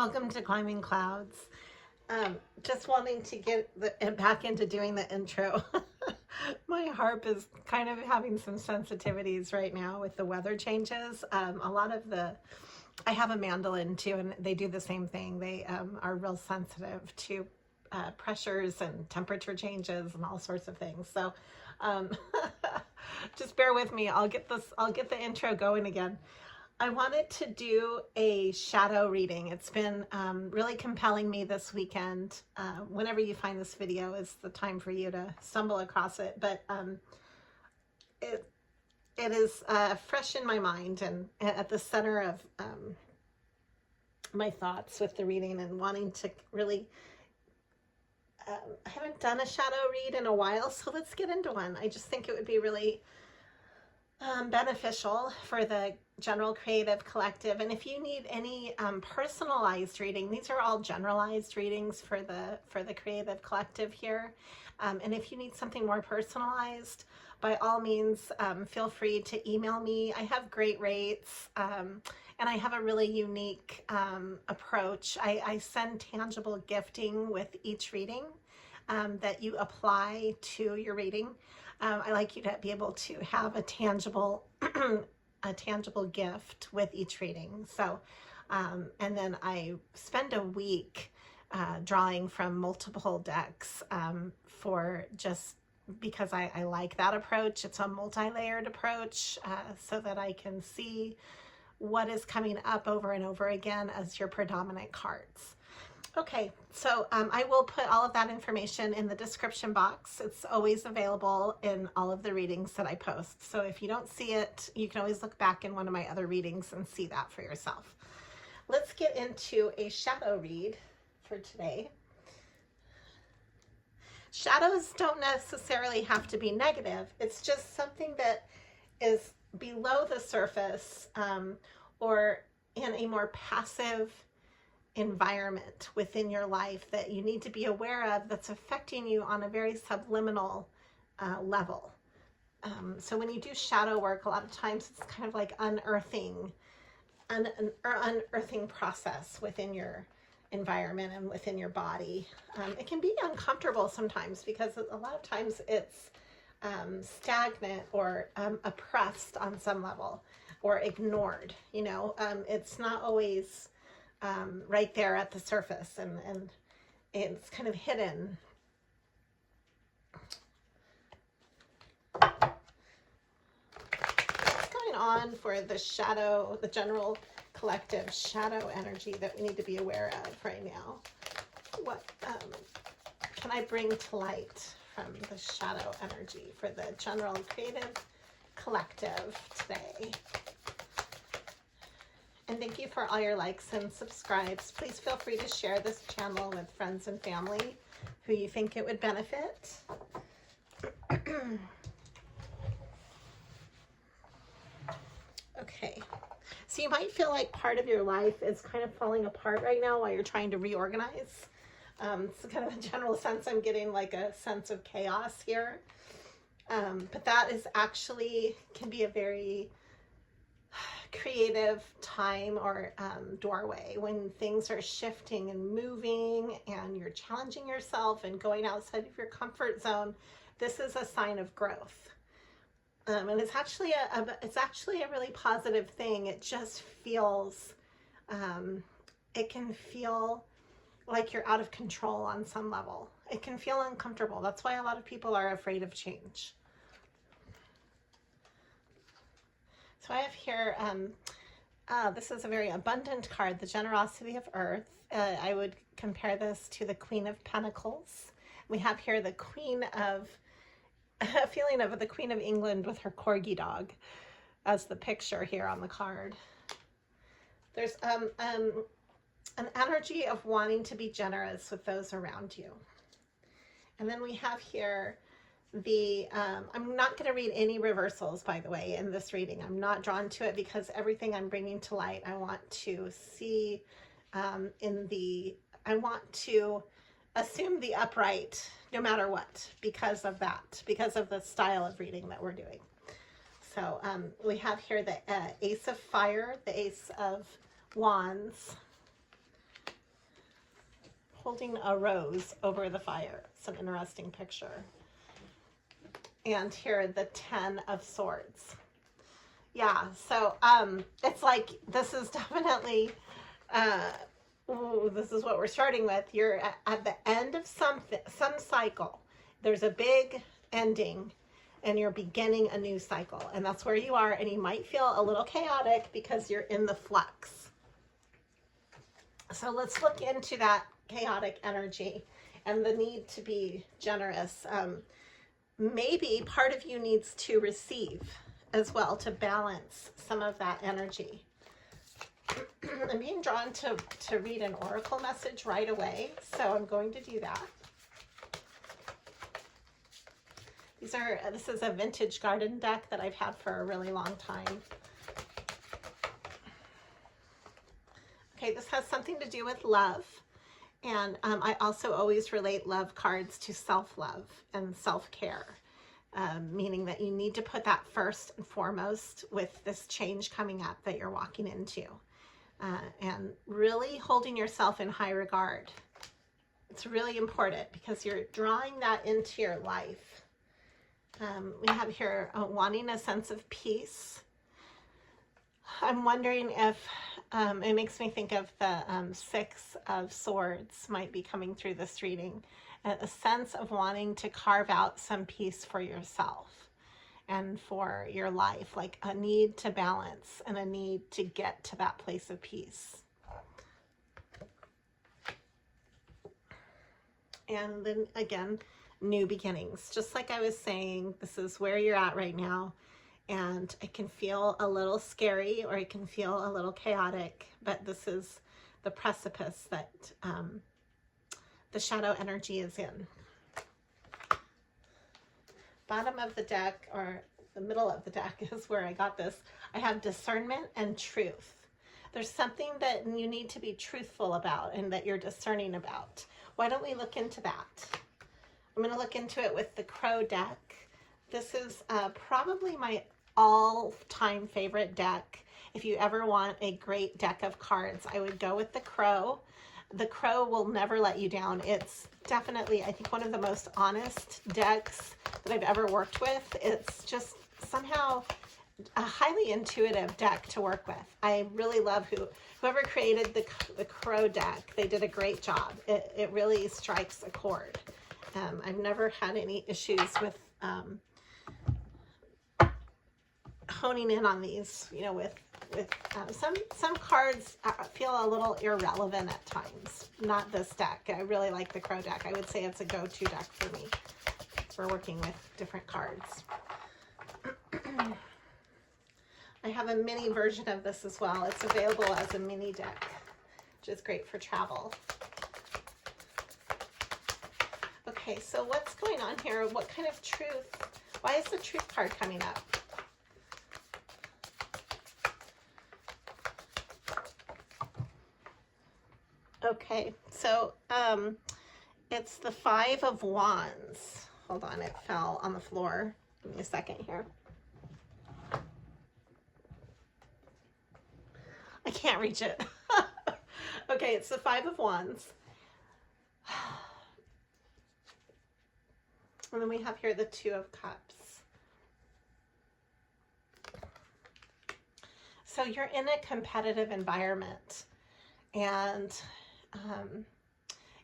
Welcome to Climbing Clouds. Just wanting to get back into doing the intro. My harp is kind of having some sensitivities right now with the weather changes. I have a mandolin too, and they do the same thing. They are real sensitive to pressures and temperature changes and all sorts of things. So just bear with me. I'll get the intro going again. I wanted to do a shadow reading. It's been really compelling me this weekend. Whenever you find this video is the time for you to stumble across it, but it is fresh in my mind and at the center of my thoughts with the reading and wanting to really, I haven't done a shadow read in a while, so let's get into one. I just think it would be really beneficial for the general creative collective. And if you need any personalized reading, these are all generalized readings for the creative collective here. And if you need something more personalized, by all means, feel free to email me. I have great rates, and I have a really unique approach. I send tangible gifting with each reading that you apply to your reading. I like you to be able to have a tangible gift with each reading. So, and then I spend a week drawing from multiple decks for just because I like that approach. It's a multi-layered approach so that I can see what is coming up over and over again as your predominant cards. Okay, so I will put all of that information in the description box. It's always available in all of the readings that I post. So if you don't see it, you can always look back in one of my other readings and see that for yourself. Let's get into a shadow read for today. Shadows don't necessarily have to be negative. It's just something that is below the surface or in a more passive environment within your life that you need to be aware of that's affecting you on a very subliminal level. So when you do shadow work, a lot of times it's kind of like unearthing process within your environment and within your body. It can be uncomfortable sometimes because a lot of times it's stagnant or oppressed on some level or ignored. You know, it's not always right there at the surface, and it's kind of hidden. What's going on for the shadow, the general collective shadow energy that we need to be aware of right now? What can I bring to light from the shadow energy for the general creative collective today? And thank you for all your likes and subscribes. Please feel free to share this channel with friends and family who you think it would benefit. Okay, so you might feel like part of your life is kind of falling apart right now while you're trying to reorganize. It's kind of a general sense. I'm getting like a sense of chaos here. But that is actually, can be a very creative time or doorway when things are shifting and moving and you're challenging yourself and going outside of your comfort zone. This is a sign of growth. And it's actually a really positive thing. It just feels, it can feel like you're out of control on some level. It can feel uncomfortable. That's why a lot of people are afraid of change. So I have here, this is a very abundant card, the generosity of earth. I would compare this to the Queen of Pentacles. We have here the Queen of, a feeling of the Queen of England with her corgi dog as the picture here on the card. There's an energy of wanting to be generous with those around you. And then we have here the, I'm not going to read any reversals, by the way, in this reading. I'm not drawn to it because everything I'm bringing to light, I want to see I want to assume the upright no matter what because of that, because of the style of reading that we're doing. So we have here the Ace of Fire, the Ace of Wands, holding a rose over the fire. It's an interesting picture. And here, the 10 of Swords. Yeah, so it's like, this is definitely, this is what we're starting with. You're at the end of some cycle. There's a big ending, and you're beginning a new cycle. And that's where you are, and you might feel a little chaotic because you're in the flux. So let's look into that chaotic energy and the need to be generous. Maybe part of you needs to receive as well to balance some of that energy. I'm being drawn to read an oracle message right away, so I'm going to do that. This is a vintage garden deck that I've had for a really long time. Okay, this has something to do with love. And I also always relate love cards to self-love and self-care, meaning that you need to put that first and foremost with this change coming up that you're walking into, and really holding yourself in high regard. It's really important because you're drawing that into your life. We have here wanting a sense of peace. I'm wondering if it makes me think of the 6 of Swords might be coming through this reading. A sense of wanting to carve out some peace for yourself and for your life, like a need to balance and a need to get to that place of peace. And then again, new beginnings. Just like I was saying, this is where you're at right now. And it can feel a little scary, or it can feel a little chaotic, but this is the precipice that the shadow energy is in. Bottom of the deck, or the middle of the deck, is where I got this. I have discernment and truth. There's something that you need to be truthful about and that you're discerning about. Why don't we look into that? I'm going to look into it with the Crow deck. This is probably my all-time favorite deck. If you ever want a great deck of cards, I would go with the Crow. The Crow will never let you down. It's definitely, I think, one of the most honest decks that I've ever worked with. It's just somehow a highly intuitive deck to work with. I really love whoever created the Crow deck. They did a great job. It really strikes a chord. I've never had any issues with honing in on these, you know, with some cards feel a little irrelevant at times. Not this deck. I really like the Crow deck. I would say it's a go-to deck for me for working with different cards. I have a mini version of this as well. It's available as a mini deck, which is great for travel. Okay, so what's going on here? What kind of truth? Why is the truth card coming up? Okay, so it's the 5 of Wands. Hold on, it fell on the floor. Give me a second here. I can't reach it. Okay, it's the 5 of Wands. And then we have here the 2 of Cups. So you're in a competitive environment, and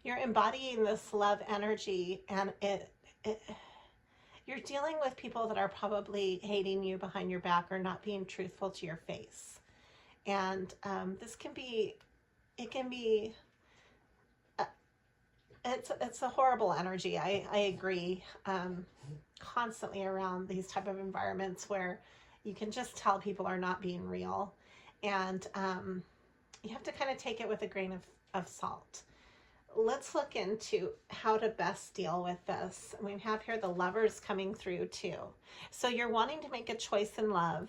you're embodying this love energy, and you're dealing with people that are probably hating you behind your back or not being truthful to your face. And this can be, it's a horrible energy. I agree. Constantly around these type of environments where you can just tell people are not being real, and you have to kind of take it with a grain of salt. Let's look into how to best deal with this. We have here the Lovers coming through too. So you're wanting to make a choice in love,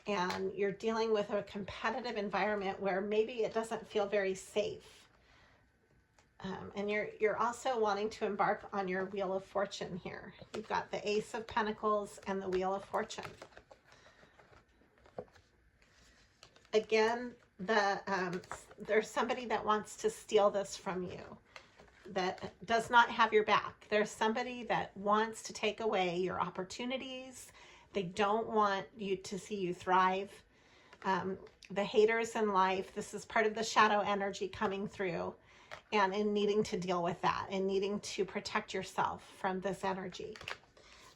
and you're dealing with a competitive environment where maybe it doesn't feel very safe. And you're also wanting to embark on your Wheel of Fortune here. You've got the Ace of Pentacles and the Wheel of Fortune. Again, there's somebody that wants to steal this from you. that does not have your back. There's somebody that wants to take away your opportunities. They don't want you to see you thrive. The haters in life, this is part of the shadow energy coming through, and in needing to deal with that and needing to protect yourself from this energy.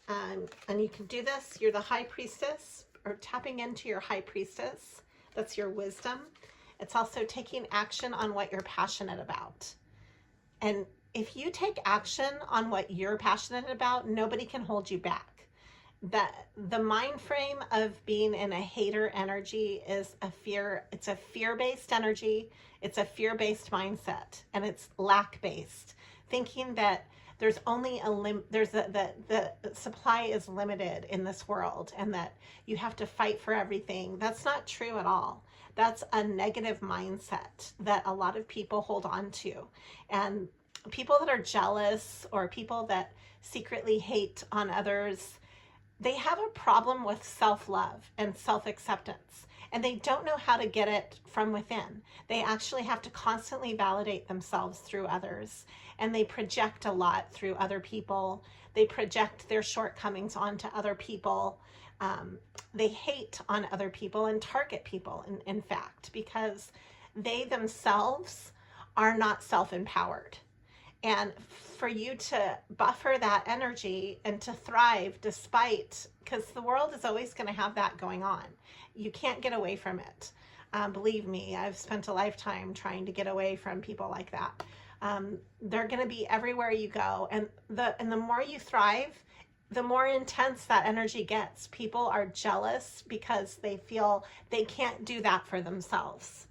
And you can do this. You're the high priestess, or tapping into your high priestess. That's your wisdom. It's also taking action on what you're passionate about. And if you take action on what you're passionate about, nobody can hold you back. The mind frame of being in a hater energy is a fear. It's a fear-based energy. It's a fear-based mindset, and it's lack-based, thinking that there's only the supply is limited in this world, and that you have to fight for everything. That's not true at all. That's a negative mindset that a lot of people hold on to. And people that are jealous, or people that secretly hate on others, they have a problem with self-love and self-acceptance, and they don't know how to get it from within. They actually have to constantly validate themselves through others, and they project a lot through other people. They project their shortcomings onto other people. They hate on other people and target people, in fact, because they themselves are not self-empowered. And for you to buffer that energy and to thrive despite, because the world is always going to have that going on. You can't get away from it. Believe me, I've spent a lifetime trying to get away from people like that. They're going to be everywhere you go. And the more you thrive, the more intense that energy gets. People are jealous because they feel they can't do that for themselves.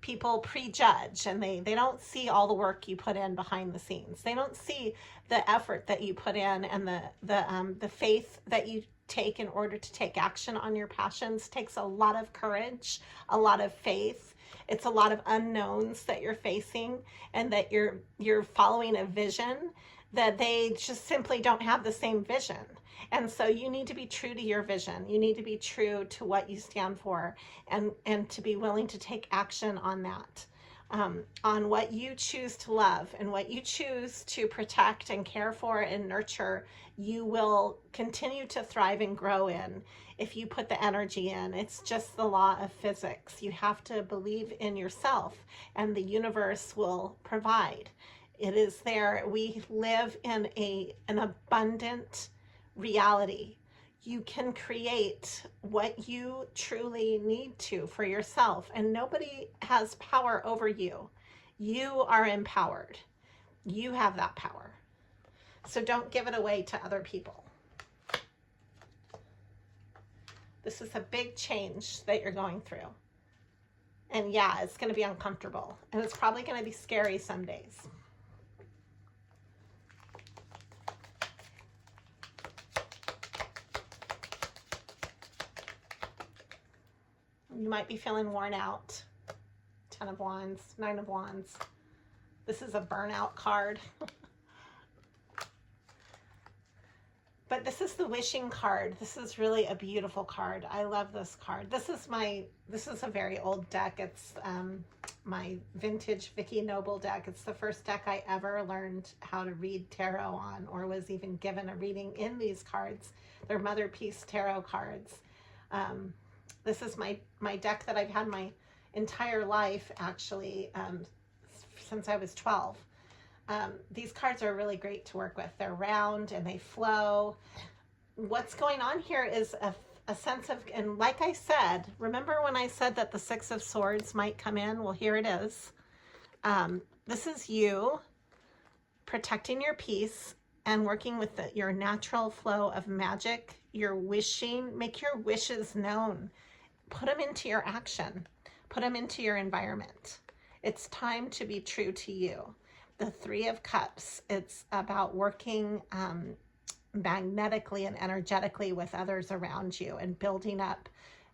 People prejudge, and they don't see all the work you put in behind the scenes. They don't see the effort that you put in, and the faith that you take in order to take action on your passions. Takes a lot of courage, a lot of faith. It's a lot of unknowns that you're facing, and that you're following a vision that they just simply don't have the same vision. And so you need to be true to your vision. You need to be true to what you stand for, and to be willing to take action on that, on what you choose to love and what you choose to protect and care for and nurture. You will continue to thrive and grow in if you put the energy in. It's just the law of physics. You have to believe in yourself, and the universe will provide. It is there. We live in an abundant reality. You can create what you truly need to for yourself, and nobody has power over you. You are empowered. You have that power. So don't give it away to other people. This is a big change that you're going through. And yeah, it's going to be uncomfortable, and it's probably going to be scary some days. You might be feeling worn out. 10 of Wands, 9 of Wands. This is a burnout card. But this is the wishing card. This is really a beautiful card. I love this card. This is a very old deck. It's my vintage Vicky Noble deck. It's the first deck I ever learned how to read tarot on, or was even given a reading in these cards. They're Mother Peace tarot cards. This is my deck that I've had my entire life, actually, since I was 12. These cards are really great to work with. They're round and they flow. What's going on here is a sense of, and like I said, remember when I said that the 6 of Swords might come in? Well, here it is. This is you protecting your peace and working with your natural flow of magic. Your wishing, make your wishes known. Put them into your action. Put them into your environment. It's time to be true to you. The 3 of Cups, it's about working magnetically and energetically with others around you, and building up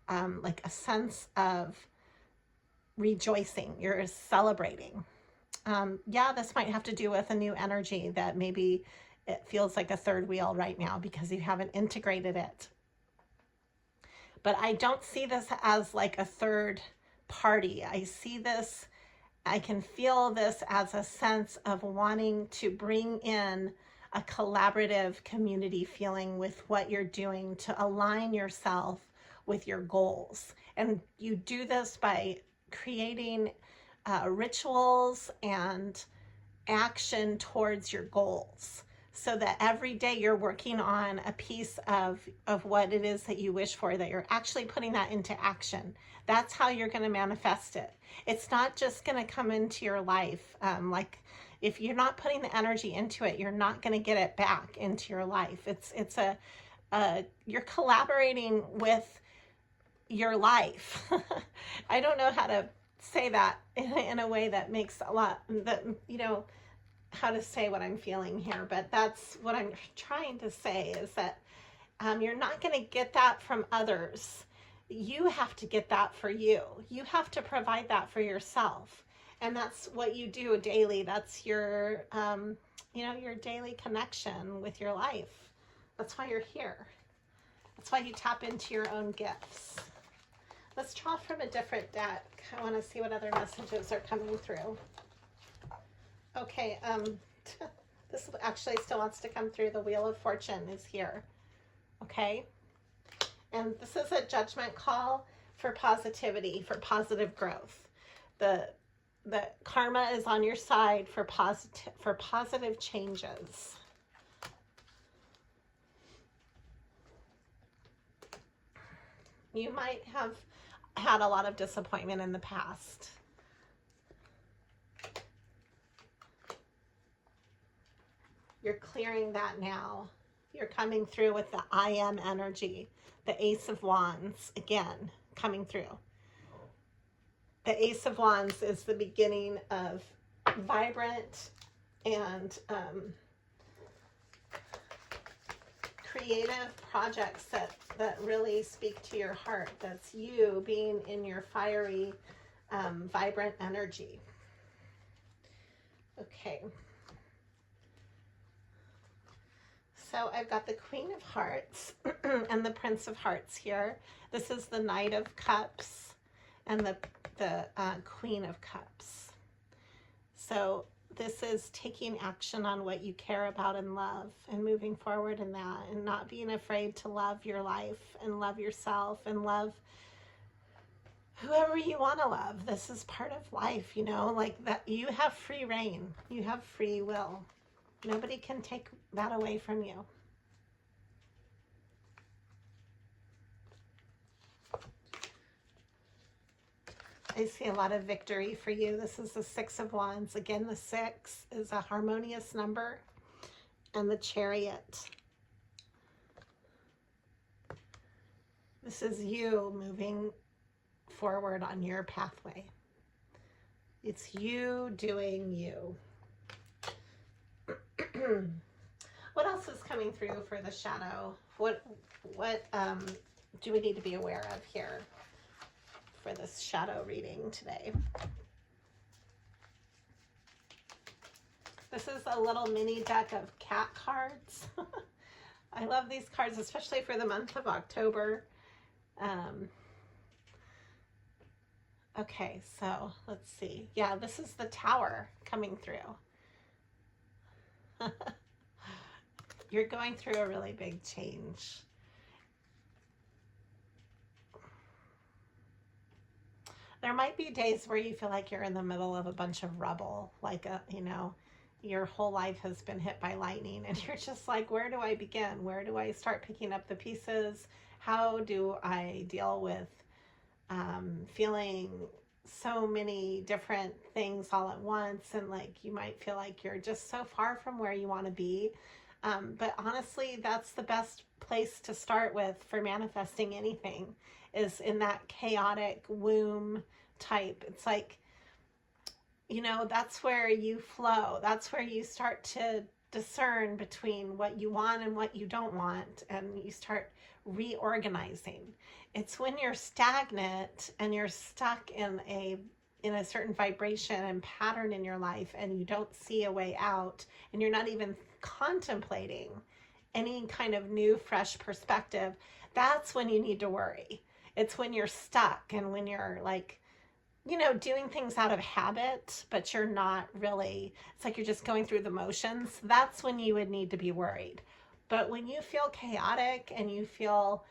like a sense of rejoicing. You're celebrating. Yeah, this might have to do with a new energy that maybe it feels like a third wheel right now because you haven't integrated it. But I don't see this as like a third party. I see this I can feel this as a sense of wanting to bring in a collaborative community feeling with what you're doing to align yourself with your goals. And you do this by creating rituals and action towards your goals, so that every day you're working on a piece of what it is that you wish for, that you're actually putting that into action. That's how you're going to manifest it. It's not just going to come into your life. Like if you're not putting the energy into it, you're not going to get it back into your life. It's you're collaborating with your life. I don't know how to say that in a way that makes a lot, that, you know, how to say what I'm feeling here, but that's what I'm trying to say, is that you're not going to get that from others. You have to get that for you. You have to provide that for yourself. And that's what you do daily. That's your, you know, your daily connection with your life. That's why you're here. That's why you tap into your own gifts. Let's draw from a different deck. I want to see what other messages are coming through. Okay, this actually still wants to come through. The Wheel of Fortune is here. Okay, and this is a judgment call for positivity, for positive growth. The karma is on your side for positive changes. You might have had a lot of disappointment in the past. You're clearing that now. You're coming through with the I am energy, the Ace of Wands, again, coming through. The Ace of Wands is the beginning of vibrant and creative projects that really speak to your heart. That's you being in your fiery, vibrant energy. Okay. So I've got the Queen of Hearts and the Prince of Hearts here. This is the Knight of Cups and the Queen of Cups. So this is taking action on what you care about and love, and moving forward in that, and not being afraid to love your life and love yourself and love whoever you want to love. This is part of life, you know, like that. You have free reign. You have free will. Nobody can take that away from you. I see a lot of victory for you. This is the Six of Wands. Again, the 6 is a harmonious number, and the Chariot. This is you moving forward on your pathway. It's you doing you. What else is coming through for the shadow? What do we need to be aware of here for this shadow reading today? This is a little mini deck of cat cards. I love these cards, especially for the month of October. Okay, so let's see. Yeah, this is the Tower coming through. You're going through a really big change. There might be days where you feel like you're in the middle of a bunch of rubble, like you know, your whole life has been hit by lightning, and you're just like, where do I begin? Where do I start picking up the pieces? How do I deal with feeling so many different things all at once? And like, you might feel like you're just so far from where you want to be. But honestly, that's the best place to start with for manifesting anything, is in that chaotic womb type. It's like, you know, that's where you flow. That's where you start to discern between what you want and what you don't want, and you start reorganizing. It's when you're stagnant and you're stuck in a certain vibration and pattern in your life, and you don't see a way out, and you're not even contemplating any kind of new, fresh perspective. That's when you need to worry. It's when you're stuck, and when you're like you know, doing things out of habit, but you're not really, it's like you're just going through the motions, that's when you would need to be worried. But when you feel chaotic and you feel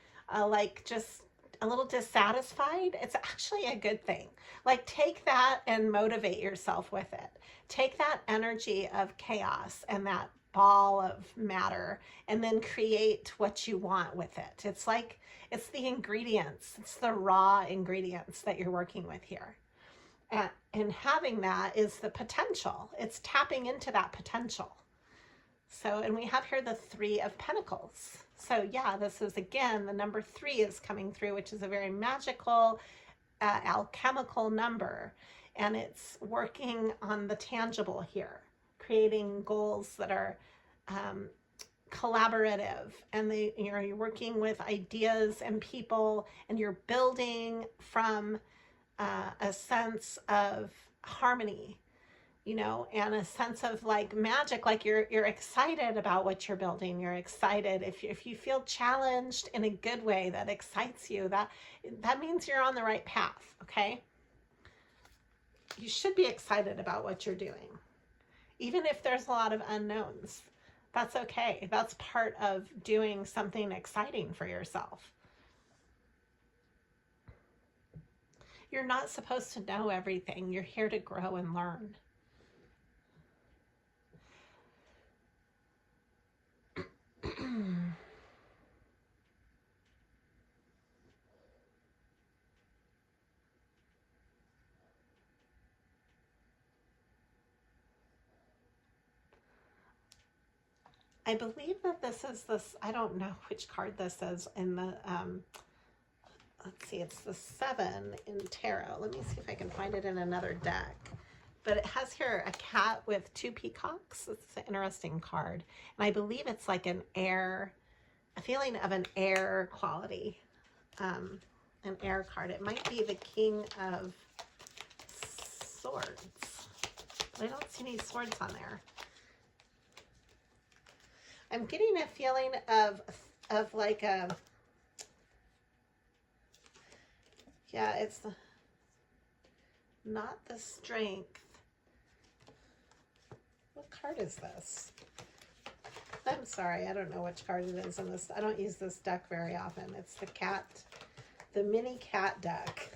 like just a little dissatisfied, it's actually a good thing. Like, take that and motivate yourself with it. Take that energy of chaos and that ball of matter and then create what you want with it. It's like, it's the ingredients, it's the raw ingredients that you're working with here. And having that is the potential. It's tapping into that potential. So, and we have here the Three of Pentacles. So yeah, this is again, the number 3 is coming through, which is a very magical, alchemical number. And it's working on the tangible here, creating goals that are collaborative, and you're working with ideas and people, and you're building from a sense of harmony, you know, and a sense of like magic, like you're excited about what you're building. You're excited. If you feel challenged in a good way that excites you, that means you're on the right path, okay? You should be excited about what you're doing. Even if there's a lot of unknowns, that's okay. That's part of doing something exciting for yourself. You're not supposed to know everything. You're here to grow and learn. I believe that this is this, I don't know which card this is in the, let's see, it's the 7 in tarot. Let me see if I can find it in another deck. But it has here a cat with 2 peacocks. It's an interesting card. And I believe it's like an air, a feeling of an air quality, an air card. It might be the King of Swords. But I don't see any swords on there. I'm getting a feeling of like a, yeah, it's not the Strength. What card is this? I'm sorry, I don't know which card it is in this. I don't use this deck very often. It's the cat, the mini cat deck.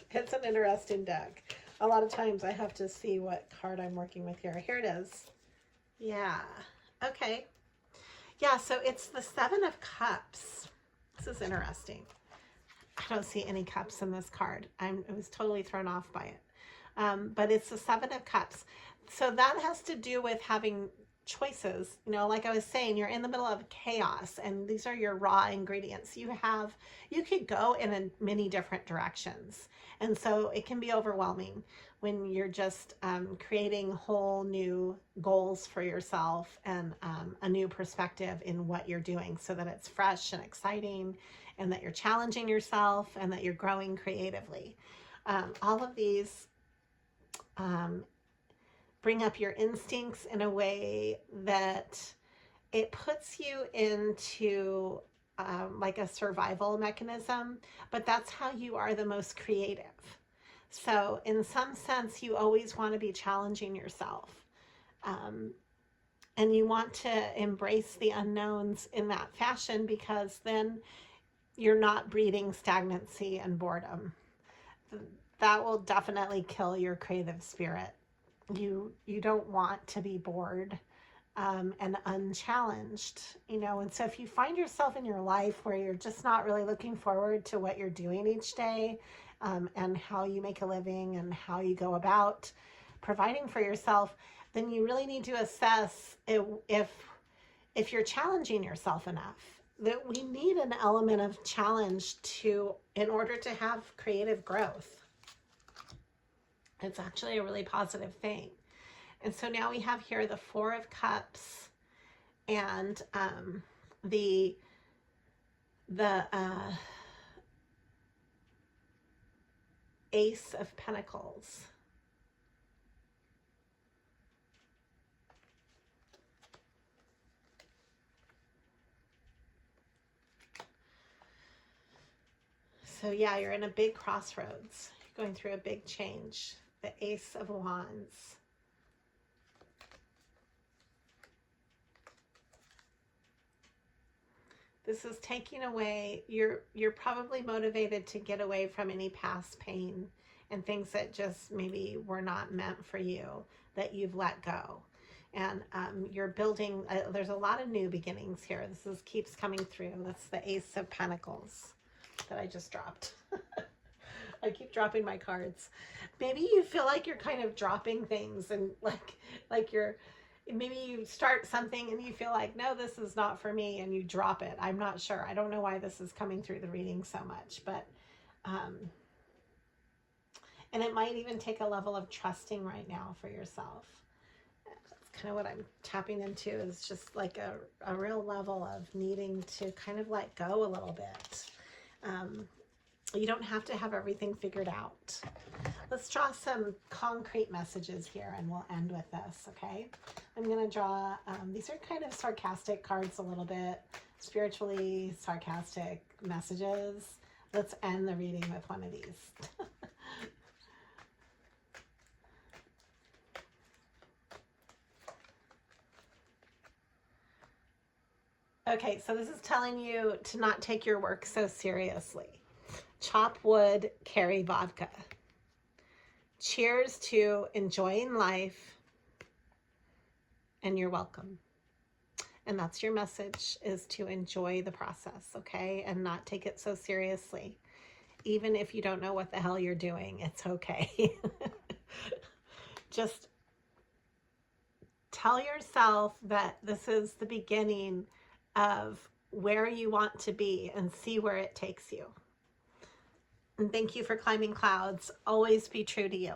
It's an interesting deck. A lot of times I have to see what card I'm working with here. Here it is. Yeah. Okay. Yeah, so it's the 7 of Cups. This is interesting. I don't see any cups in this card. I was totally thrown off by it. But it's the 7 of Cups. So that has to do with having choices. You know, like I was saying, you're in the middle of chaos, and these are your raw ingredients. You could go in many different directions. And so it can be overwhelming when you're just creating whole new goals for yourself and a new perspective in what you're doing, so that it's fresh and exciting, and that you're challenging yourself, and that you're growing creatively. All of these bring up your instincts in a way that it puts you into like a survival mechanism, but that's how you are the most creative. So in some sense, you always want to be challenging yourself. And you want to embrace the unknowns in that fashion, because then you're not breeding stagnancy and boredom. That will definitely kill your creative spirit. You don't want to be bored and unchallenged, you know. And so if you find yourself in your life where you're just not really looking forward to what you're doing each day, and how you make a living and how you go about providing for yourself, then you really need to assess if you're challenging yourself enough. That we need an element of challenge in order to have creative growth. It's actually a really positive thing. And so now we have here the 4 of Cups and the Ace of Pentacles. So yeah, you're in a big crossroads. You're going through a big change. The Ace of Wands. This is taking away, you're probably motivated to get away from any past pain and things that just maybe were not meant for you, that you've let go. And you're building, there's a lot of new beginnings here. This keeps coming through. That's the Ace of Pentacles that I just dropped. I keep dropping my cards. Maybe you feel like you're kind of dropping things, and like you're, maybe you start something and you feel like, no, this is not for me, and you drop it. I'm not sure. I don't know why this is coming through the reading so much, but and it might even take a level of trusting right now for yourself. That's kind of what I'm tapping into, is just like a real level of needing to kind of let go a little bit. You don't have to have everything figured out. Let's draw some concrete messages here, and we'll end with this, okay? I'm going to draw, these are kind of sarcastic cards a little bit, spiritually sarcastic messages. Let's end the reading with one of these. Okay, so this is telling you to not take your work so seriously. Chop wood, carry vodka. Cheers to enjoying life, and you're welcome. And that's your message, is to enjoy the process, okay? And not take it so seriously. Even if you don't know what the hell you're doing, it's okay. Just tell yourself that this is the beginning of where you want to be, and see where it takes you. And thank you for climbing clouds. Always be true to you.